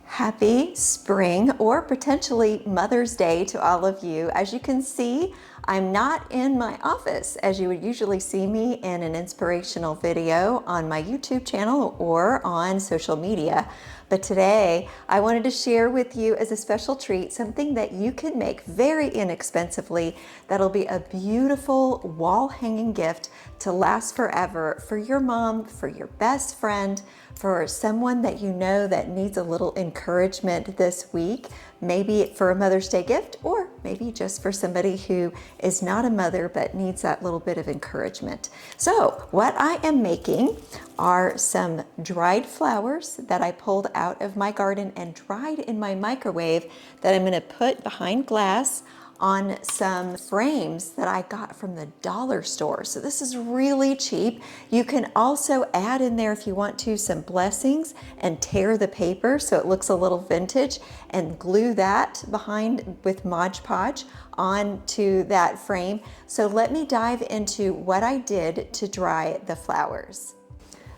Happy spring, or potentially Mother's Day to all of you. As you can see, I'm not in my office as you would usually see me in an inspirational video on my YouTube channel or on social media. But today I wanted to share with you as a special treat something that you can make very inexpensively that'll be a beautiful wall hanging gift to last forever for your mom, for your best friend, for someone that you know that needs a little encouragement this week, maybe for a Mother's Day gift, or maybe just for somebody who is not a mother but needs that little bit of encouragement. So what I am making are some dried flowers that I pulled out of my garden and dried in my microwave that I'm going to put behind glass on some frames that I got from the dollar store. So this is really cheap. You can also add in there, if you want to, some blessings and tear the paper so it looks a little vintage, and glue that behind with Mod Podge onto that frame. So let me dive into what I did to dry the flowers.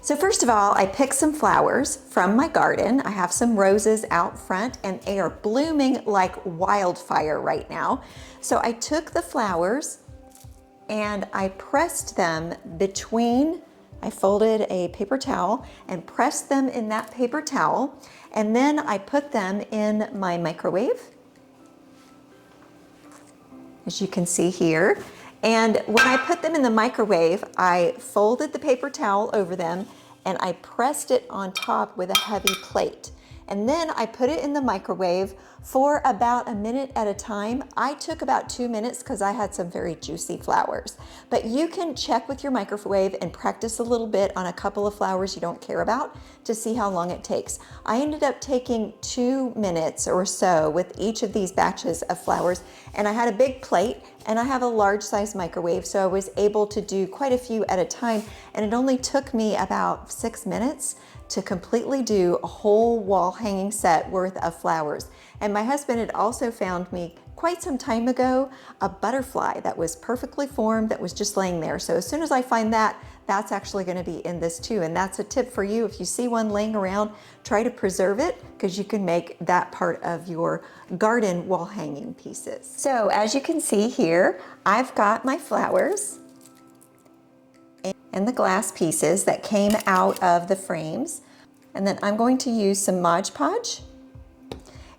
So first of all, I picked some flowers from my garden. I have some roses out front and they are blooming like wildfire right now. So I took the flowers and I pressed them between, I folded a paper towel and pressed them in that paper towel, and then I put them in my microwave, as you can see here. And when I put them in the microwave, I folded the paper towel over them and I pressed it on top with a heavy plate. And then I put it in the microwave for about a minute at a time. I took about 2 minutes because I had some very juicy flowers. But you can check with your microwave and practice a little bit on a couple of flowers you don't care about to see how long it takes. I ended up taking 2 minutes or so with each of these batches of flowers, and I had a big plate and I have a large size microwave, so I was able to do quite a few at a time, and it only took me about 6 minutes to completely do a whole wall hanging set worth of flowers. And my husband had also found me quite some time ago a butterfly that was perfectly formed that was just laying there. So as soon as I find that, that's actually going to be in this too. And that's a tip for you. If you see one laying around, try to preserve it, because you can make that part of your garden wall hanging pieces. So as you can see here, I've got my flowers and the glass pieces that came out of the frames. And then I'm going to use some Mod Podge.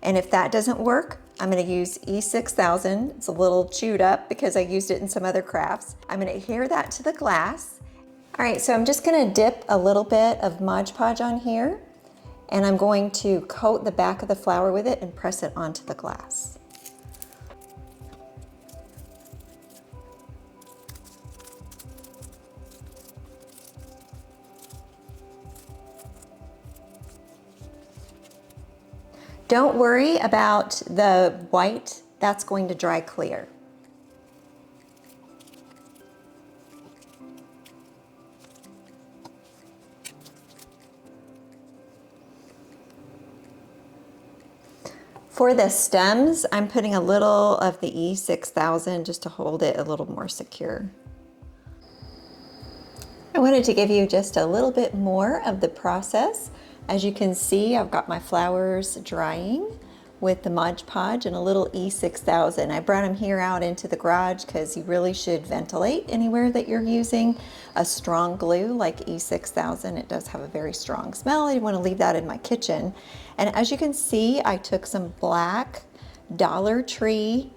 And if that doesn't work, I'm going to use E6000. It's a little chewed up because I used it in some other crafts. I'm going to adhere that to the glass. All right, so I'm just going to dip a little bit of Mod Podge on here, and I'm going to coat the back of the flower with it and press it onto the glass. Don't worry about the white, that's going to dry clear. For the stems, I'm putting a little of the E6000 just to hold it a little more secure. I wanted to give you just a little bit more of the process. As you can see, I've got my flowers drying with the Mod Podge and a little E6000. I brought them here out into the garage because you really should ventilate anywhere that you're using a strong glue like E6000. It does have a very strong smell. I didn't want to leave that in my kitchen. And as you can see, I took some black Dollar Tree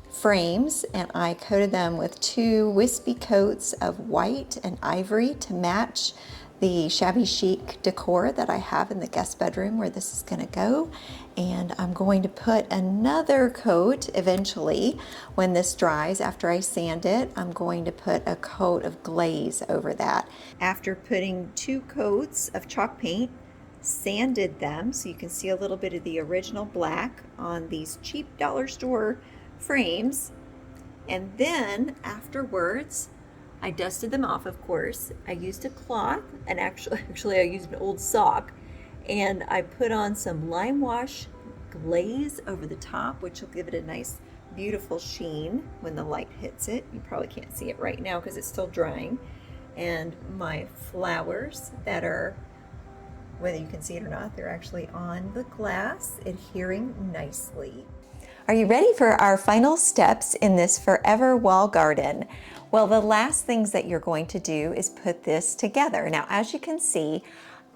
frames and I coated them with 2 wispy coats of white and ivory to match the shabby chic decor that I have in the guest bedroom where this is going to go. And I'm going to put another coat eventually when this dries. After I sand it, I'm going to put a coat of glaze over that. After putting 2 coats of chalk paint, sanded them so you can see a little bit of the original black on these cheap dollar store frames, and then afterwards I dusted them off, of course. I used a cloth, and actually I used an old sock, and I put on some lime wash glaze over the top, which will give it a nice beautiful sheen when the light hits it. You probably can't see it right now because it's still drying. And my flowers that are whether you can see it or not, they're actually on the glass, adhering nicely. Are you ready for our final steps in this forever wall garden? Well, the last things that you're going to do is put this together. Now, as you can see,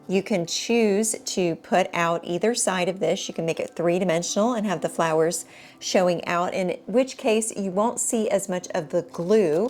you can choose to put out either side of this. You can make it three-dimensional and have the flowers showing out, in which case you won't see as much of the glue.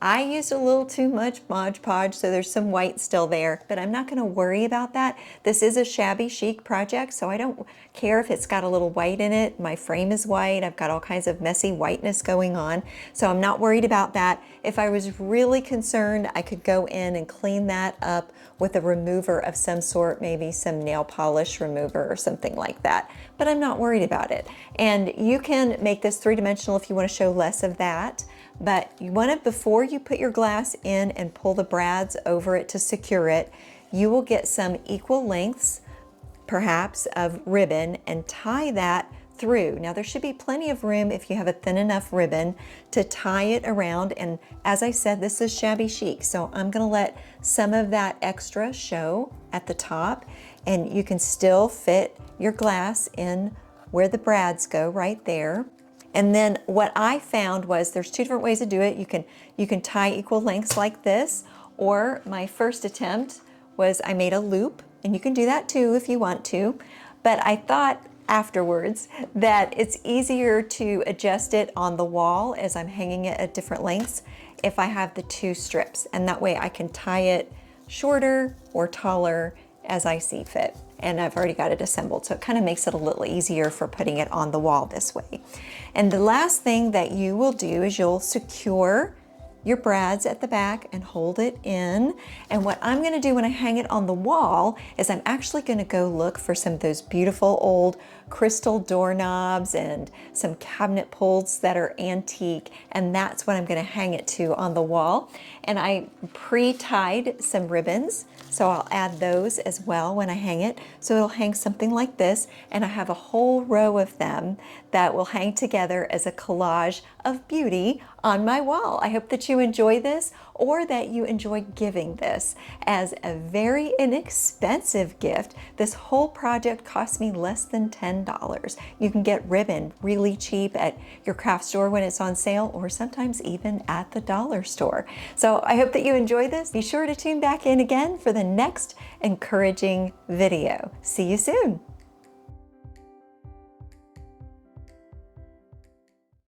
I used a little too much Mod Podge, so there's some white still there, but I'm not going to worry about that. This is a shabby chic project, so I don't care if it's got a little white in it. My frame is white. I've got all kinds of messy whiteness going on, so I'm not worried about that. If I was really concerned, I could go in and clean that up with a remover of some sort, maybe some nail polish remover or something like that, but I'm not worried about it. And you can make this three-dimensional if you want to show less of that. But you want to, before you put your glass in and pull the brads over it to secure it, you will get some equal lengths, perhaps, of ribbon and tie that through. Now there should be plenty of room if you have a thin enough ribbon to tie it around. And as I said, this is shabby chic, so I'm going to let some of that extra show at the top, and you can still fit your glass in where the brads go right there. And then what I found was there's two different ways to do it. You can tie equal lengths like this, or my first attempt was I made a loop, and you can do that too if you want to. But I thought afterwards that it's easier to adjust it on the wall as I'm hanging it at different lengths if I have the two strips, and that way I can tie it shorter or taller as I see fit. And I've already got it assembled, so it kind of makes it a little easier for putting it on the wall this way. And the last thing that you will do is you'll secure your brads at the back and hold it in. And what I'm going to do when I hang it on the wall is I'm actually going to go look for some of those beautiful old crystal doorknobs and some cabinet pulls that are antique, and that's what I'm going to hang it to on the wall. And I pre-tied some ribbons, so I'll add those as well when I hang it. So it'll hang something like this, and I have a whole row of them that will hang together as a collage of beauty on my wall. I hope that you enjoy this, or that you enjoy giving this as a very inexpensive gift. This whole project cost me less than $10. You can get ribbon really cheap at your craft store when it's on sale, or sometimes even at the dollar store. So I hope that you enjoy this. Be sure to tune back in again for the next encouraging video. See you soon.